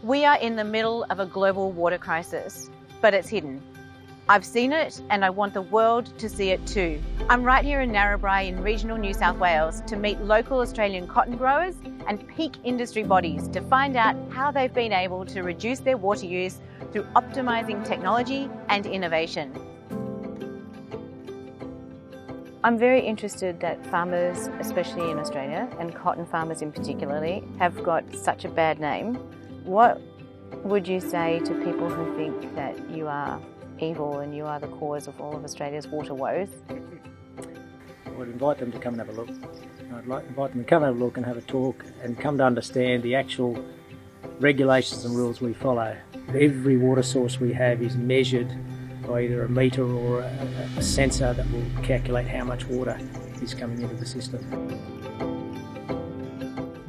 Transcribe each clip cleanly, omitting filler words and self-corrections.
We are in the middle of a global water crisis, but it's hidden. I've seen it and I want the world to see it too. I'm right here in Narrabri in regional New South Wales to meet local Australian cotton growers and peak industry bodies to find out how they've been able to reduce their water use through optimising technology and innovation. I'm very interested that farmers, especially in Australia, and cotton farmers in particularly, have got such a bad name. What would you say to people who think that you are evil and you are the cause of all of Australia's water woes? I would invite them to come and have a look. I'd like to invite them to come and have a look and have a talk and come to understand the actual regulations and rules we follow. Every water source we have is measured by either a metre or a sensor that will calculate how much water is coming into the system.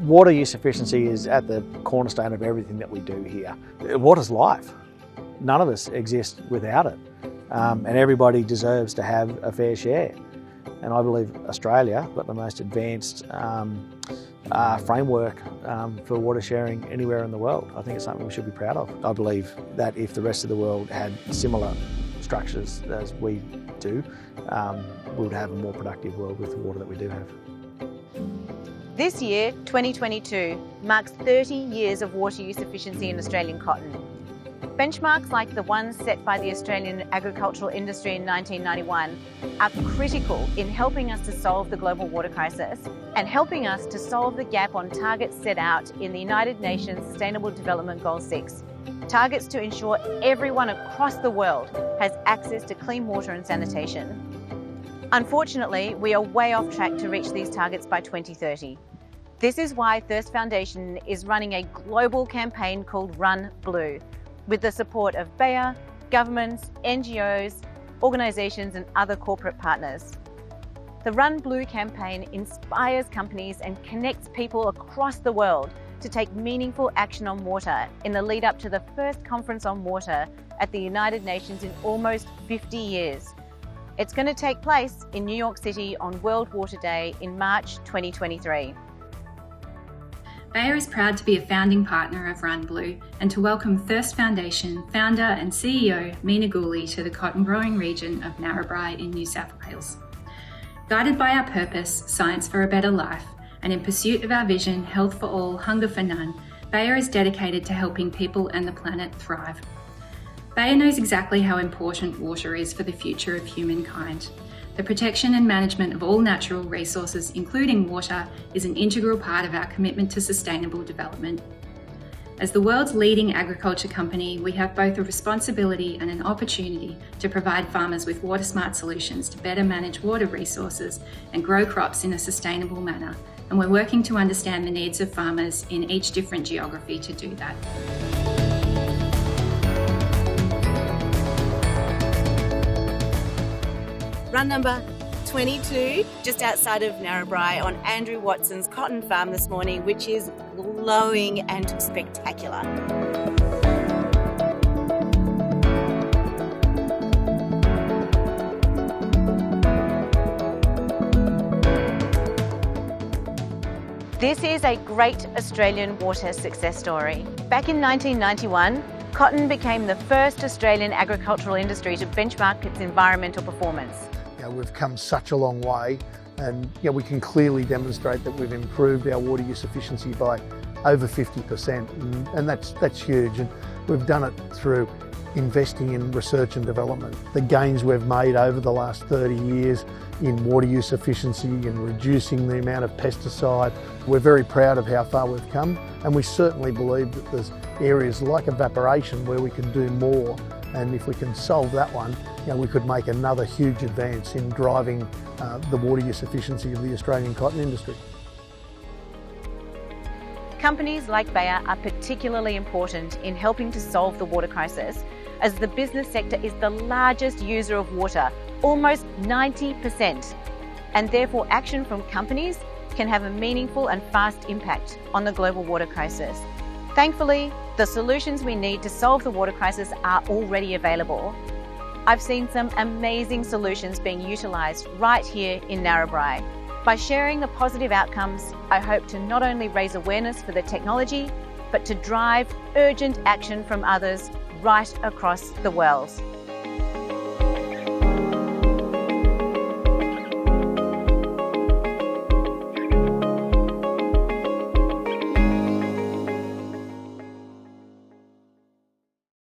Water use efficiency is at the cornerstone of everything that we do here. Water's life. None of us exist without it, and everybody deserves to have a fair share. And I believe Australia got the most advanced framework for water sharing anywhere in the world. I think it's something we should be proud of. I believe that if the rest of the world had similar structures as we do, we would have a more productive world with the water that we do have. This year, 2022, marks 30 years of water use efficiency in Australian cotton. Benchmarks like the ones set by the Australian agricultural industry in 1991 are critical in helping us to solve the global water crisis and helping us to solve the gap on targets set out in the United Nations Sustainable Development Goal 6, targets to ensure everyone across the world has access to clean water and sanitation. Unfortunately, we are way off track to reach these targets by 2030. This is why Thirst Foundation is running a global campaign called Run Blue, with the support of Bayer, governments, NGOs, organisations and other corporate partners. The Run Blue campaign inspires companies and connects people across the world to take meaningful action on water in the lead up to the first conference on water at the United Nations in almost 50 years. It's going to take place in New York City on World Water Day in March 2023. Bayer is proud to be a founding partner of Run Blue and to welcome Thirst Foundation founder and CEO Mina Guli to the cotton growing region of Narrabri in New South Wales. Guided by our purpose, Science for a Better Life, and in pursuit of our vision, Health for All, Hunger for None, Bayer is dedicated to helping people and the planet thrive. Bayer knows exactly how important water is for the future of humankind. The protection and management of all natural resources, including water, is an integral part of our commitment to sustainable development. As the world's leading agriculture company, we have both a responsibility and an opportunity to provide farmers with water-smart solutions to better manage water resources and grow crops in a sustainable manner. And we're working to understand the needs of farmers in each different geography to do that. Run number 22, just outside of Narrabri on Andrew Watson's cotton farm this morning, which is glowing and spectacular. This is a great Australian water success story. Back in 1991, cotton became the first Australian agricultural industry to benchmark its environmental performance. We've come such a long way, and we can clearly demonstrate that we've improved our water use efficiency by over 50%, and that's huge. And we've done it through investing in research and development. The gains we've made over the last 30 years in water use efficiency and reducing the amount of pesticide, we're very proud of how far we've come, and we certainly believe that there's areas like evaporation where we can do more. And if we can solve that one, we could make another huge advance in driving the water use efficiency of the Australian cotton industry. Companies like Bayer are particularly important in helping to solve the water crisis, as the business sector is the largest user of water, almost 90%, and therefore action from companies can have a meaningful and fast impact on the global water crisis. Thankfully, the solutions we need to solve the water crisis are already available. I've seen some amazing solutions being utilised right here in Narrabri. By sharing the positive outcomes, I hope to not only raise awareness for the technology, but to drive urgent action from others right across the world.